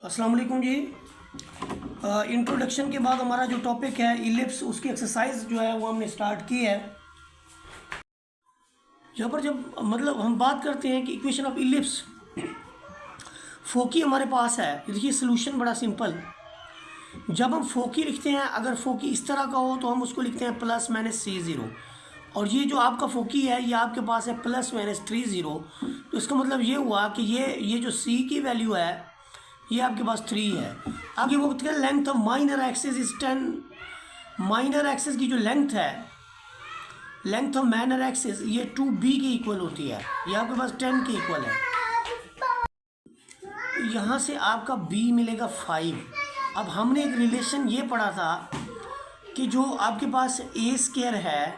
अस्सलाम वालेकुम जी। इंट्रोडक्शन के बाद हमारा जो टॉपिक है इलिप्स, उसकी एक्सरसाइज जो है वो हमने स्टार्ट की है। यहाँ पर जब हम बात करते हैं कि इक्वेशन ऑफ इलिप्स, फोकी हमारे पास है। देखिए सोल्यूशन बड़ा सिंपल। जब हम फोकी लिखते हैं, अगर फोकी इस तरह का हो तो हम उसको लिखते हैं प्लस माइनस सी ज़ीरो, और ये जो आपका फोकी है ये आपके पास है प्लस माइनस 3 0। तो इसका मतलब ये हुआ कि ये जो सी की वैल्यू है ये आपके पास 3 है। आगे वो बताते हैं length of minor axis is 10। Minor axis की जो लेंथ है, लेंथ ऑफ माइनर एक्सिस, ये 2b के इक्वल होती है। ये आपके पास 10 के इक्वल है। यहाँ से आपका b मिलेगा 5। अब हमने एक रिलेशन ये पढ़ा था कि जो आपके पास a स्क्वायर है,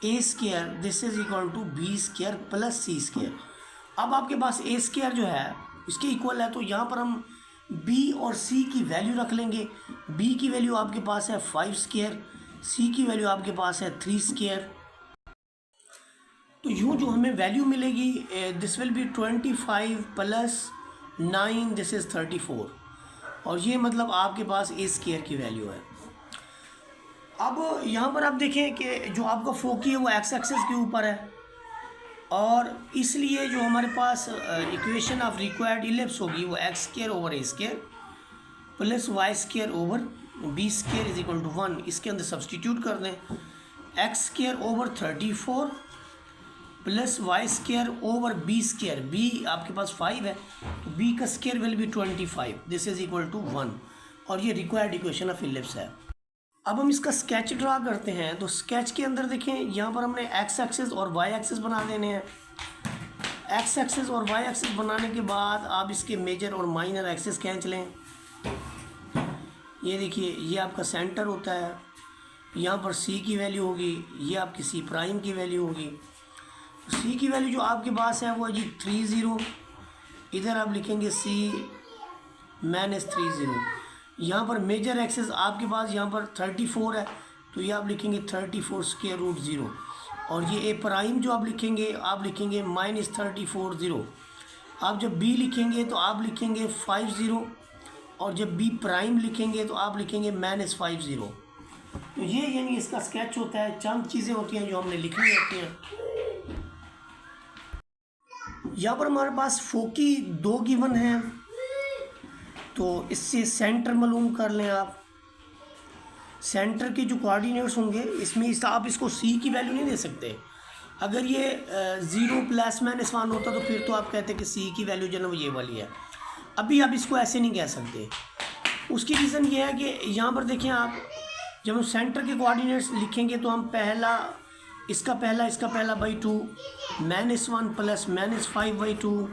a square this is equal to b square plus c square. अब आपके पास a स्क्वायर जो है इसके इक्वल है, तो यहाँ पर हम b और c की वैल्यू रख लेंगे। b की वैल्यू आपके पास है 5 स्क्वायर, c की वैल्यू आपके पास है 3 स्क्वायर। तो यूँ जो हमें वैल्यू मिलेगी, this will be 25 plus 9 this is 34, और ये मतलब आपके पास a स्क्वायर की वैल्यू है। अब यहाँ पर आप देखें कि जो आपका फोकी है वो एक्स एक्सिस के ऊपर है, और इसलिए जो हमारे पास इक्वेशन ऑफ रिक्वायर्ड इलिप्स होगी वो x square over a square plus y square over b square is equal to 1। इसके अंदर सब्सटीट्यूट कर दें, x square over 34 plus y square over b square, b आपके पास 5 है तो बी का square will be 25, this is equal to 1, और ये रिक्वायर्ड इक्वेशन ऑफ इलिप्स है। अब हम इसका स्केच ड्रा करते हैं। तो स्केच के अंदर देखें, यहाँ पर हमने एक्स एक्सिस और वाई एक्सिस बना देने हैं। एक्स एक्सिस और वाई एक्सिस बनाने के बाद आप इसके मेजर और माइनर एक्सिस खींच लें। ये देखिए, ये आपका सेंटर होता है, यहाँ पर सी की वैल्यू होगी, ये आपकी सी प्राइम की वैल्यू होगी। सी की वैल्यू जो आपके पास है वो है जी 30। इधर आप लिखेंगे सी माइनस 30। यहाँ पर मेजर एक्सिस आपके पास यहाँ पर 34 है, तो ये आप लिखेंगे 34 स्क्वायर रूट 0, और ये ए प्राइम जो आप लिखेंगे माइनस 34 0। आप जब बी लिखेंगे तो आप लिखेंगे 50, और जब बी प्राइम लिखेंगे तो आप लिखेंगे माइनस 50। तो ये यानी इसका स्केच होता है। चंद चीज़ें होती हैं जो हमने लिखनी होती हैं। यहाँ पर हमारे पास फोकी 2 गिवन हैं, तो इससे सेंटर मालूम कर लें आप। सेंटर के जो कोऑर्डिनेट्स होंगे इसमें आप इसको सी की वैल्यू नहीं दे सकते। अगर ये 0 प्लस माइनस 1 होता तो फिर तो आप कहते कि सी की वैल्यू जो है वो ये वाली है। अभी आप इसको ऐसे नहीं कह सकते। उसकी रीज़न ये है कि यहाँ पर देखें आप, जब हम सेंटर के कोऑर्डिनेट्स लिखेंगे तो हम इसका पहला बाई 2 -1 प्लस -5 बाई 2,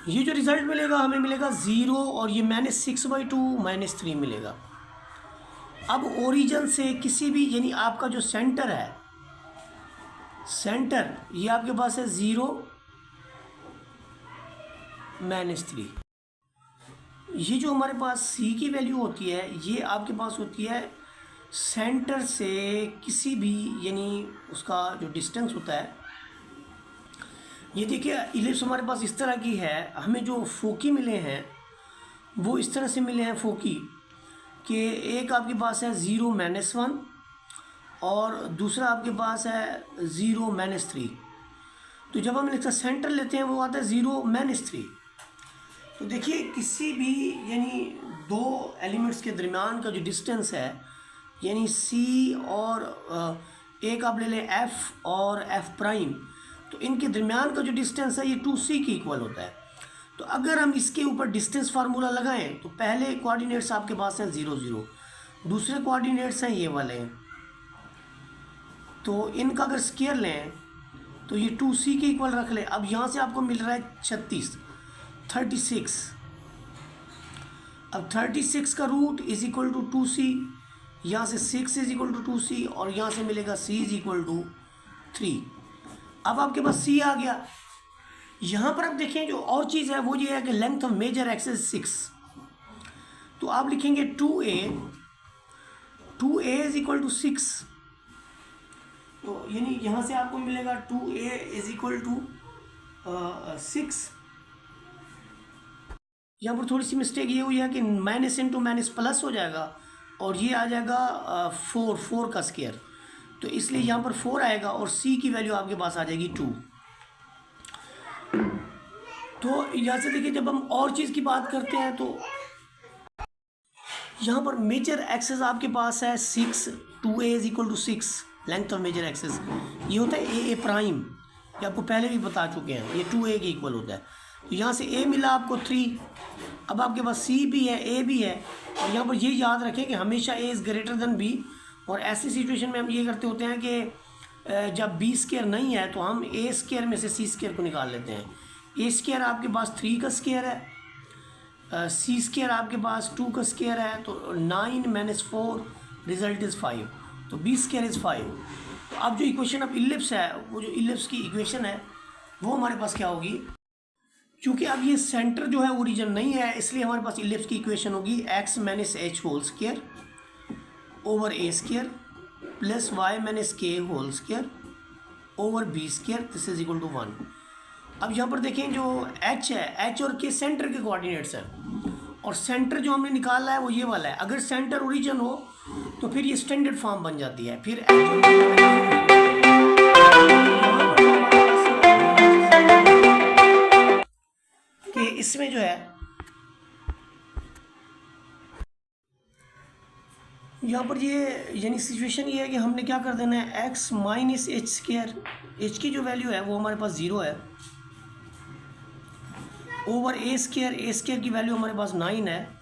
ये जो रिजल्ट मिलेगा हमें मिलेगा 0, और ये -6 बाई 2 -3 मिलेगा। अब ओरिजिन से किसी भी, यानी आपका जो सेंटर है, सेंटर ये आपके पास है 0 -3। ये जो हमारे पास सी की वैल्यू होती है ये आपके पास होती है सेंटर से किसी भी, यानी उसका जो डिस्टेंस होता है। ये देखिए इलिप्स हमारे पास इस तरह की है। हमें जो फोकी मिले हैं वो इस तरह से मिले हैं फोकी कि एक आपके पास है 0 -1 और दूसरा आपके पास है 0 -3। तो जब हम इसका सेंटर लेते हैं वो आता है 0 -3। तो देखिए किसी भी, यानी 2 एलिमेंट्स के दरमियान का जो डिस्टेंस है, यानी सी और एक आप ले लें एफ़ और एफ़ प्राइम, तो इनके दरमियान का जो डिस्टेंस है ये 2c के इक्वल होता है। तो अगर हम इसके ऊपर डिस्टेंस फार्मूला लगाएं तो पहले कोऑर्डिनेट्स आपके पास हैं 0 0, दूसरे कोऑर्डिनेट्स हैं ये वाले हैं, तो इनका अगर स्क्वायर लें तो ये 2c के इक्वल रख लें। अब यहाँ से आपको मिल रहा है 36। अब 36 का root is equal to 2c, यहाँ से 6 इज इक्वल टू 2c, और यहाँ से मिलेगा c इज इक्वल टू 3। अब आपके पास c आ गया। यहाँ पर आप देखें जो और चीज़ है वो ये है कि लेंथ ऑफ मेजर एक्सिस 6, तो आप लिखेंगे 2a इज इक्वल टू 6, तो यानी यहाँ से आपको मिलेगा 2a इज इक्वल टू 6, यहाँ पर थोड़ी सी मिस्टेक ये हुई है कि माइनस इंटू माइनस प्लस हो जाएगा और ये आ जाएगा 4 का स्क्वायर, तो इसलिए यहाँ पर 4 आएगा और c की वैल्यू आपके पास आ जाएगी 2। तो यहाँ से देखिए जब हम और चीज़ की बात करते हैं तो यहाँ पर मेजर एक्सेस आपके पास है 6, 2a is equal to 6 length of major axes, ये होता है ए प्राइम, ये आपको पहले भी बता चुके हैं, ये 2a के इक्वल होता है। तो यहाँ से a मिला आपको 3, अब आपके पास c भी है, a भी है, और यहाँ पर ये याद रखें कि हमेशा a is greater than b, और ऐसी सिचुएशन में हम ये करते होते हैं कि जब b स्क्वायर नहीं है तो हम a स्क्वायर में से c स्क्वायर को निकाल लेते हैं। a स्क्वायर आपके पास 3 का स्क्वायर है, c स्क्वायर आपके पास 2 का स्क्वायर है, तो 9 माइनस 4 रिजल्ट इज़ 5, तो b स्क्वायर इज़ 5। तो अब जो इक्वेशन ऑफ इलिप्स है, वो जो इलिप्स की इक्वेशन है वो हमारे पास क्या होगी, क्योंकि अब ये सेंटर जो है ओरिजिन नहीं है, इसलिए हमारे पास इलिप्स की इक्वेशन होगी x minus h whole square over a square plus y minus k whole square over b square, this is equal to 1। अब यहाँ पर देखें जो h है, h और k सेंटर के कोऑर्डिनेट्स हैं, और सेंटर जो हमने निकाला है वो ये वाला है। अगर सेंटर ओरिजिन हो तो फिर ये स्टैंडर्ड फॉर्म बन जाती है, फिर कि इसमें जो है यहाँ पर ये यानी सिचुएशन ये है कि हमने क्या कर देना है, x minus H square, H की जो वैल्यू है वो हमारे पास 0 है, ओवर a स्क्वायर की वैल्यू हमारे पास 9 है,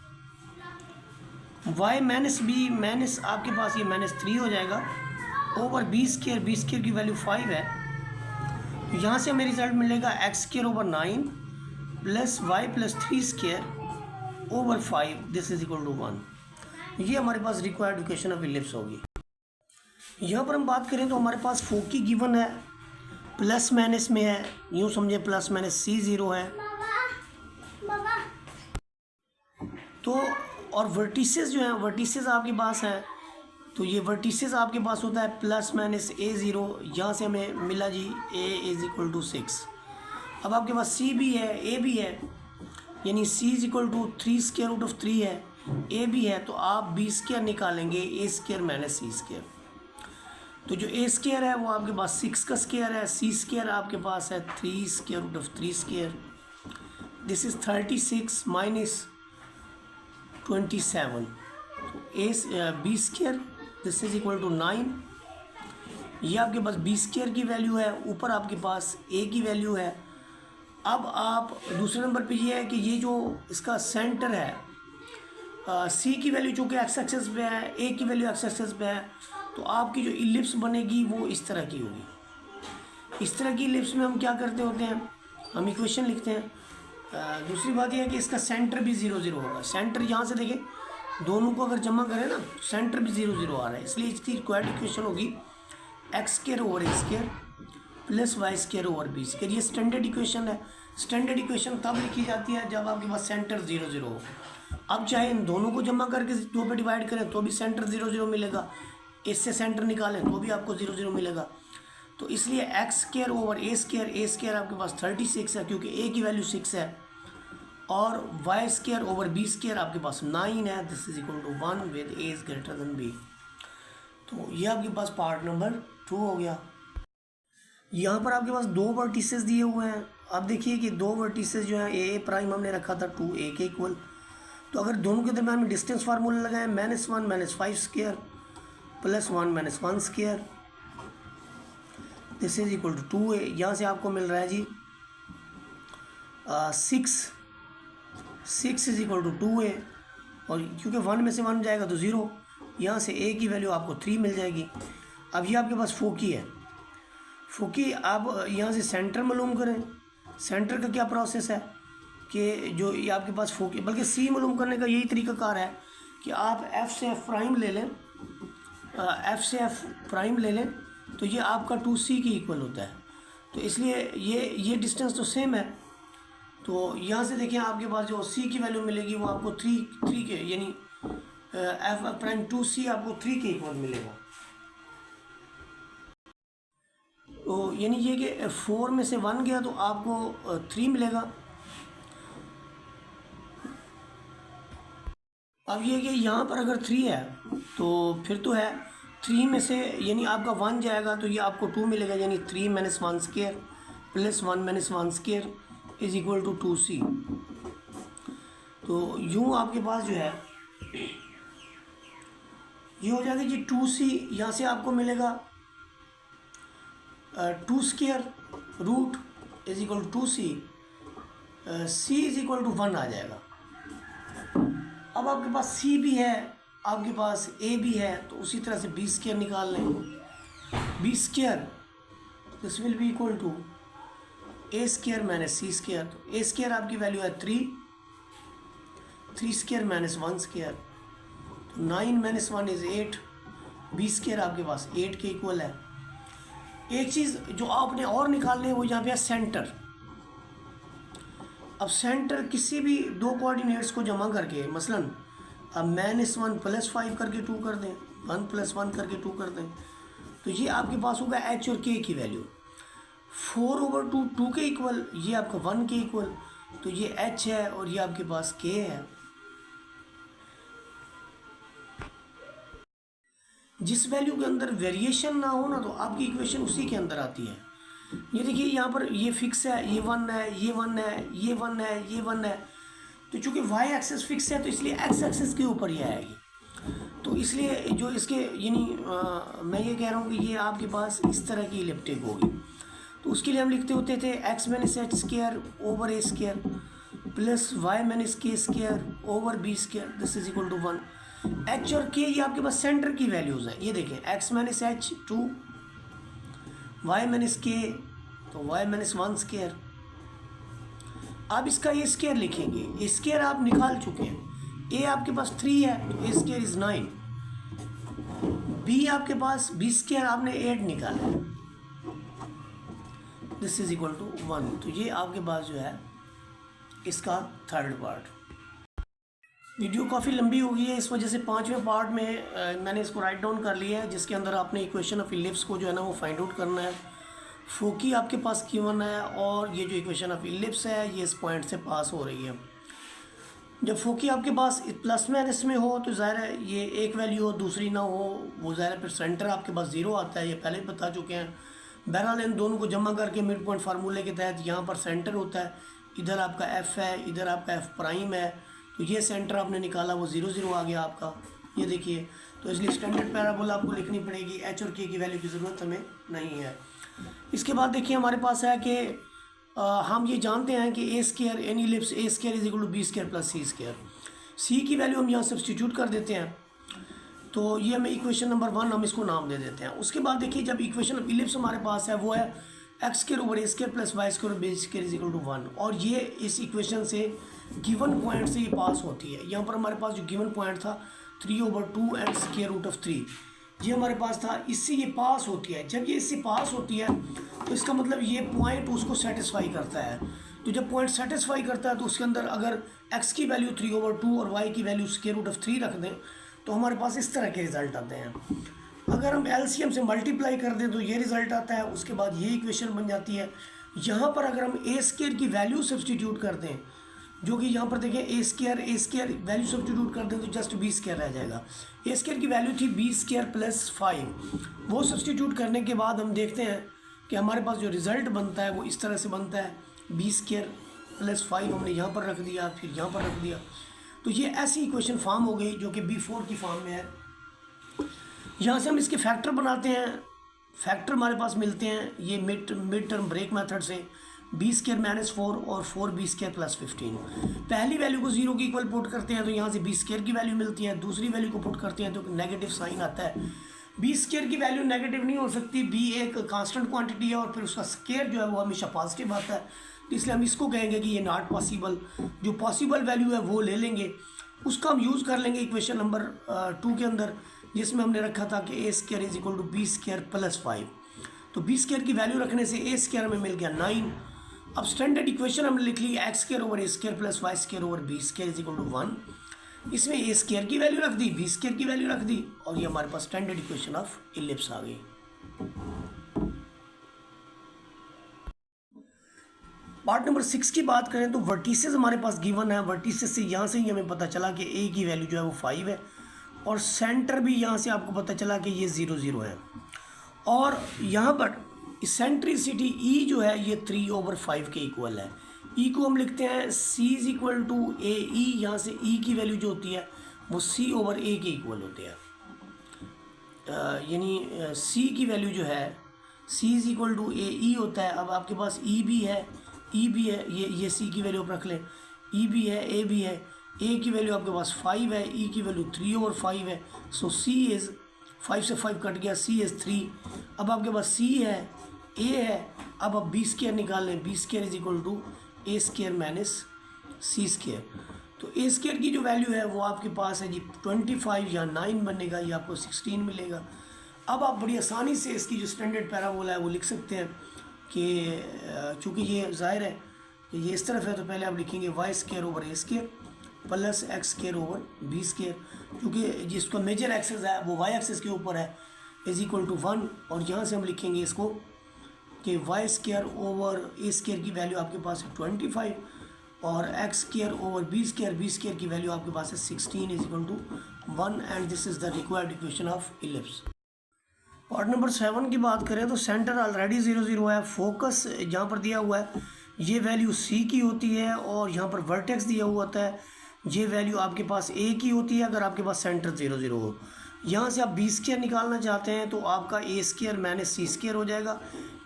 y माइनस बी माइनस आपके पास ये माइनस 3 हो जाएगा, ओवर b स्क्वायर की वैल्यू 5 है। तो यहाँ से हमें रिजल्ट मिलेगा x square over 9 plus y plus 3 square over 5, this is equal to 1। ये हमारे पास रिक्वायर्ड इक्वेशन ऑफ इलिप्स होगी। यहाँ पर हम बात करें तो हमारे पास फोकी गिवन है, प्लस माइनस में है, यूँ समझे प्लस माइनस c0 है, तो और वर्टिसेस जो हैं, वर्टिसेस आपके पास हैं, तो ये वर्टिसेस आपके पास होता है प्लस माइनस a0, यहाँ से हमें मिला जी a इज़ इक्वल टू 6। अब आपके पास c भी है, a भी है, यानी c is equal to 3 square root of 3 है, a भी है, तो आप b स्क्वायर निकालेंगे a square minus c square. तो जो a स्क्वायर है वो आपके पास 6 का स्क्वायर है, c स्क्वायर आपके पास है 3 square root of 3 square, this is 36 minus 27, b square this is equal to 9। ये आपके पास b स्क्वायर की वैल्यू है, ऊपर आपके पास a की वैल्यू है। अब आप दूसरे नंबर पे ये है कि ये जो इसका सेंटर है, c की वैल्यू चूँकि x एक्सिस पे है, a की वैल्यू x एक्सिस पे है, तो आपकी जो इलिप्स बनेगी वो इस तरह की होगी। इस तरह की इलिप्स में हम क्या करते होते हैं, हम इक्वेशन लिखते हैं। दूसरी बात यह है कि इसका सेंटर भी 0 0 होगा। सेंटर यहाँ से देखें, दोनों को अगर जमा करें ना तो सेंटर भी 0 0 आ रहा है, इसलिए इसकी रिक्वायर्ड इक्वेशन होगी x square over a square plus y square over b square. ये स्टैंडर्ड इक्वेशन है। स्टैंडर्ड इक्वेशन तब लिखी जाती है जब आपके पास सेंटर 0 0 हो। अब चाहे इन दोनों को जमा करके 2 पे डिवाइड करें तो भी सेंटर 0 0 मिलेगा, इससे सेंटर निकालें तो भी आपको 0 0 मिलेगा। तो इसलिए x square over a square आपके पास 36 है क्योंकि a की वैल्यू 6 है, और y square over b square आपके पास 9 है, this is equal to 1 with a is greater than b। तो ये आपके पास पार्ट नंबर 2 हो गया। यहाँ पर आपके पास 2 वर्टिसेस दिए हुए हैं। आप देखिए कि 2 वर्टिसेस जो हैं a प्राइम हमने रखा था 2a के इक्वल, तो अगर दोनों के दरम्यान में डिस्टेंस फार्मूला लगाएं -1 -5 square plus 1 -1 square, this is equal to 2a। यहाँ से आपको मिल रहा है जी 6 इज इक्वल टू 2a, और क्योंकि 1 में से 1 जाएगा तो 0, यहाँ से a की वैल्यू आपको 3 मिल जाएगी। अब ये आपके पास फोकी है। फोकी आप यहाँ से सेंटर मालूम करें। सेंटर का क्या प्रोसेस है कि जो ये आपके पास फोकी, बल्कि c मालूम करने का यही तरीक़ाकार है कि आप f से f प्राइम ले लें, तो ये आपका 2c के इक्वल होता है। तो इसलिए ये डिस्टेंस तो सेम है, तो यहाँ से देखें आपके पास जो c की वैल्यू मिलेगी वो आपको 3 के, यानी f प्राइम 2c आपको 3 के इक्वल मिलेगा। तो यानी ये कि 4 में से 1 गया तो आपको 3 मिलेगा। अब ये कि यहाँ पर अगर 3 है तो फिर तो है 3 में से यानी आपका 1 जाएगा तो ये आपको 2 मिलेगा, यानी 3 minus 1 square plus 1 minus 1 square is equal to 2c। तो यूँ आपके पास जो है ये हो जाएगा जी 2c, यहाँ से आपको मिलेगा 2 square root is equal to 2c, c is equal to 1 आ जाएगा। अब आपके पास c भी है, आपके पास a भी है, तो उसी तरह से b स्क्वायर निकाल लें। b square this will be equal to a square minus c square. तो a स्क्वायर आपकी वैल्यू है 3 स्क्वायर माइनस 1 स्क्वायर, तो 9 माइनस 1 इज़ 8। b स्क्वायर आपके पास 8 के इक्वल है। एक चीज़ जो आपने और निकालनी है वो यहाँ पे है सेंटर। अब सेंटर किसी भी दो कोऑर्डिनेट्स को जमा करके, मसलन अब -1 + 5 करके 2 कर दें, 1 + 1 करके 2 कर दें, तो ये आपके पास होगा h और k की वैल्यू 4/2 2 के इक्वल, ये आपका 1 के इक्वल, तो ये h है और ये आपके पास k है। जिस वैल्यू के अंदर वेरिएशन ना हो ना तो आपकी इक्वेशन उसी के अंदर आती है। ये देखिए यहाँ पर ये फिक्स है, ये 1 है, ये 1 है, ये 1 है, ये 1 है, तो चूँकि y एक्सेस फिक्स है तो इसलिए x एक्सेस के ऊपर ये आएगी। तो इसलिए जो इसके यानी मैं ये कह रहा हूँ कि ये आपके पास इस तरह की इलिप्टिक होगी। तो उसके लिए हम लिखते होते थे x minus h square over a square plus y minus k square over b square, this is equal to 1। h और k ये आपके पास सेंटर की वैल्यूज़ हैं। ये देखें x minus h 2, y minus k तो y माइनस 1 स्क्वायर। आप इसका a स्क्वायर लिखेंगे, a स्क्वायर आप निकाल चुके हैं। a आपके पास 3 है तो a स्क्वायर इज 9। b आपके पास b स्क्वायर आपने 8 निकाला है, दिस इज इक्वल टू 1। तो ये आपके पास जो है इसका थर्ड पार्ट। वीडियो काफ़ी लंबी हो गई है, इस वजह से 5वें पार्ट में मैंने इसको राइट डाउन कर लिया है, जिसके अंदर आपने इक्वेशन ऑफ इलिप्स को जो है ना वो फाइंड आउट करना है। फोकी आपके पास गिवन है और ये जो इक्वेशन ऑफ इलिप्स है ये इस पॉइंट से पास हो रही है। जब फोकी आपके पास प्लस माइनस में हो तो ज़ाहिर है ये एक वैल्यू हो दूसरी ना हो, वो ज़ाहिर है फिर सेंटर आपके पास 0 आता है, ये पहले ही बता चुके हैं। बहरहाल इन दोनों को जमा करके मिड पॉइंट फार्मूले के तहत यहाँ पर सेंटर होता है, इधर आपका f है, इधर आपका f प्राइम है, तो ये सेंटर आपने निकाला वो 0 0 आ गया आपका, ये देखिए। तो इसलिए स्टैंडर्ड पैराबोला आपको लिखनी पड़ेगी, h और k की वैल्यू की ज़रूरत हमें नहीं है। इसके बाद देखिए हमारे पास है कि हम ये जानते हैं कि a square any ellipse a square is equal to b square plus c square. c की वैल्यू हम यहाँ सब्सटीट्यूट कर देते हैं, तो ये हमें इक्वेशन नंबर 1 हम इसको नाम दे देते हैं। उसके बाद देखिए जब इक्वेशन ऑफ इलिप्स हमारे पास है वो है x square over a square plus y square b square is equal to 1, और ये इस इक्वेशन से गिवन पॉइंट से ये पास होती है। यहाँ पर हमारे पास जो गिवन पॉइंट था 3/2 एंड स्क्वायर रूट ऑफ 3, ये हमारे पास था, इससे ये पास होती है। जब ये इससे पास होती है तो इसका मतलब ये पॉइंट उसको सेटिस्फाई करता है। तो जब पॉइंट सेटिस्फाई करता है तो उसके अंदर अगर x की वैल्यू 3/2 और y की वैल्यू स्क्वायर रूट ऑफ 3 रख दें तो हमारे पास इस तरह के रिजल्ट आते हैं। अगर हम एलसीएम से मल्टीप्लाई कर दें तो ये रिजल्ट आता है। उसके बाद ये इक्वेशन बन जाती है। यहाँ पर अगर हम a स्क्वायर की वैल्यू सब्सटीट्यूट कर दें, जो कि यहाँ पर देखें a स्क्वायर वैल्यू सब्सटीट्यूट कर दें तो जस्ट b स्क्वायर रह जाएगा। a स्क्वायर की वैल्यू थी b स्क्वायर प्लस 5, वो सब्सटीट्यूट करने के बाद हम देखते हैं कि हमारे पास जो रिज़ल्ट बनता है वो इस तरह से बनता है, b स्क्वायर प्लस 5 हमने यहाँ पर रख दिया, फिर यहाँ पर रख दिया, तो ये ऐसी इक्वेशन फॉर्म हो गई जो कि b4 की फॉर्म में है। यहाँ से हम इसके फैक्टर बनाते हैं, फैक्टर हमारे पास मिलते हैं ये मिड टर्म ब्रेक मेथड से, b स्क्वायर माइनस 4 और 4b स्क्वायर प्लस 15। पहली वैल्यू को 0 की इक्वल पुट करते हैं तो यहाँ से b स्क्वायर की वैल्यू मिलती है, दूसरी वैल्यू को पुट करते हैं तो नेगेटिव साइन आता है। b स्क्वायर की वैल्यू नेगेटिव नहीं हो सकती, b एक कांस्टेंट क्वांटिटी है और फिर उसका स्क्वायर जो है वो हमेशा पॉजिटिव आता है, तो इसलिए हम इसको कहेंगे कि ये नॉट पॉसिबल। जो पॉसिबल वैल्यू है वो ले लेंगे, उसका हम यूज़ कर लेंगे इक्वेशन नंबर 2 के अंदर, जिसमें हमने रखा था कि a square is equal to b square plus 5। तो b स्क्वायर की वैल्यू रखने से a स्क्वायर हमें मिल गया 9। अब स्टैंडर्ड इक्वेशन हमने लिख ली x square over a square plus y square over b square is equal to 1। इसमें a स्क्वायर की वैल्यू रख दी, b स्क्वायर की वैल्यू रख दी, और ये हमारे पास स्टैंडर्ड इक्वेशन ऑफ इलिप्स आ गई। पार्ट नंबर 6 की बात करें तो वर्टिसेस हमारे पास गिवन है। वर्टिसेस से यहाँ से ही हमें पता चला कि ए की वैल्यू जो है वो 5 है, और सेंटर भी यहाँ से आपको पता चला कि ये 0 0 है, और यहाँ पर इसेंट्रिसिटी ई जो है ये 3/5 के इक्वल है। ई को हम लिखते हैं सी इज इक्वल टू ए ई, यहाँ से ई की वैल्यू जो होती है वो C/A के इक्वल होते हैं। यानी सी की वैल्यू जो है सी इज इक्वल टू ए ई होता है। अब आपके पास ई भी है, ई भी है, ये सी की वैल्यू आप रख लें, ई भी है, ए भी है। ए की वैल्यू आपके पास 5 है, ई की वैल्यू 3/5 है। सो सी इज़ 5 से 5 कट गया, सी इज़ 3। अब आपके पास सी है, ए है, अब आप बी स्क्वायर निकाल लें, b square is equal to a square minus c square. तो ए स्क्वायर की जो वैल्यू है वो आपके पास है जी 25, या 9 बनेगा, या आपको 16 मिलेगा। अब आप बड़ी आसानी से इसकी जो स्टैंडर्ड पैराबोला है वो लिख सकते हैं कि चूँकि ये ज़ाहिर है कि ये इस तरफ है, तो पहले आप लिखेंगे y square over a square plus x square over b square, क्योंकि जिसका मेजर एक्सेस है वो वाई एक्सेस के ऊपर है, इज इक्वल टू 1। और यहाँ से हम लिखेंगे इसको कि y square over a square की वैल्यू आपके पास है 25, और x square over b square की वैल्यू आपके पास है 16 is equal to 1, and this is the required equation of ellipse. Part number 7 की बात करें तो सेंटर ऑलरेडी 0 0 है, फोकस जहाँ पर दिया हुआ है ये वैल्यू सी की होती है, और यहाँ पर वर्टेक्स दिया हुआ होता है, ये वैल्यू आपके पास ए की होती है अगर आपके पास सेंटर 0 0 हो। यहाँ से आप बी स्क्वायर निकालना चाहते हैं तो आपका ए स्क्वायर माइनस सी स्क्वायर हो जाएगा।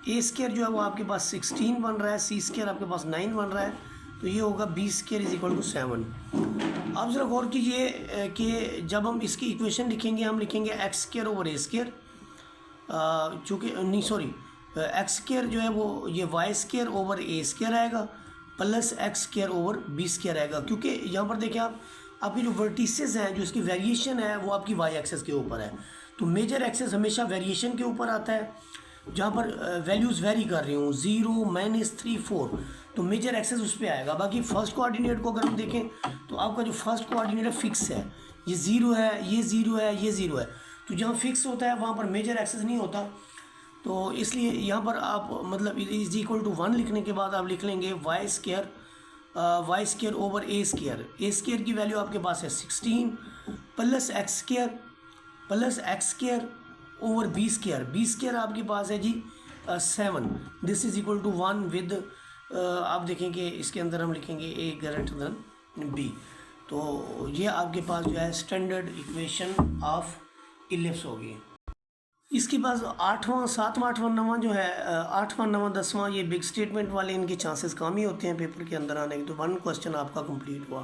ए स्क्वायर जो है वो आपके पास 16 बन रहा है, सी स्क्वायर आपके पास 9 बन रहा है, तो ये होगा b square is equal to 7। अब ज़रा गौर कीजिए कि जब हम इसकी इक्वेशन लिखेंगे हम लिखेंगे x square over a square, चूँकि नहीं सॉरी एक्स स्क्वायर जो है वो ये y square over a square आएगा plus x square over b square आएगा, क्योंकि यहाँ पर देखिए आप आपकी जो वर्टिसेस हैं जो इसकी वेरिएशन है वो आपकी वाई एक्सेस के ऊपर है। तो मेजर एक्सेस हमेशा वेरिएशन के ऊपर आता है, जहाँ पर वैल्यूज़ वेरी कर रही हूँ 0 -3 4, तो मेजर एक्सेस उस पर आएगा। बाकी फर्स्ट कोऑर्डिनेट को अगर हम देखें तो आपका जो फर्स्ट कोऑर्डिनेट फिक्स है, ये 0 है, ये 0 है, ये 0 है, तो जहाँ फिक्स होता है वहाँ पर मेजर एक्सेस नहीं होता। तो इसलिए यहाँ पर आप मतलब इज इक्वल टू 1 लिखने के बाद आप लिख लेंगे y square over a square की वैल्यू आपके पास है 16 plus x square over b square आपके पास है जी 7। This is equal to 1 with आप देखेंगे इसके अंदर हम लिखेंगे ए ग्रेटर देन बी। तो ये आपके पास जो है स्टैंडर्ड इक्वेशन ऑफ इलिप्स होगी। इसके पास 8वां 7वां 8वां 9वां जो है 8वां 9वां 10वां ये बिग स्टेटमेंट वाले इनके चांसेस कम ही होते हैं पेपर के अंदर आने के। तो 1 क्वेश्चन आपका कंप्लीट हुआ।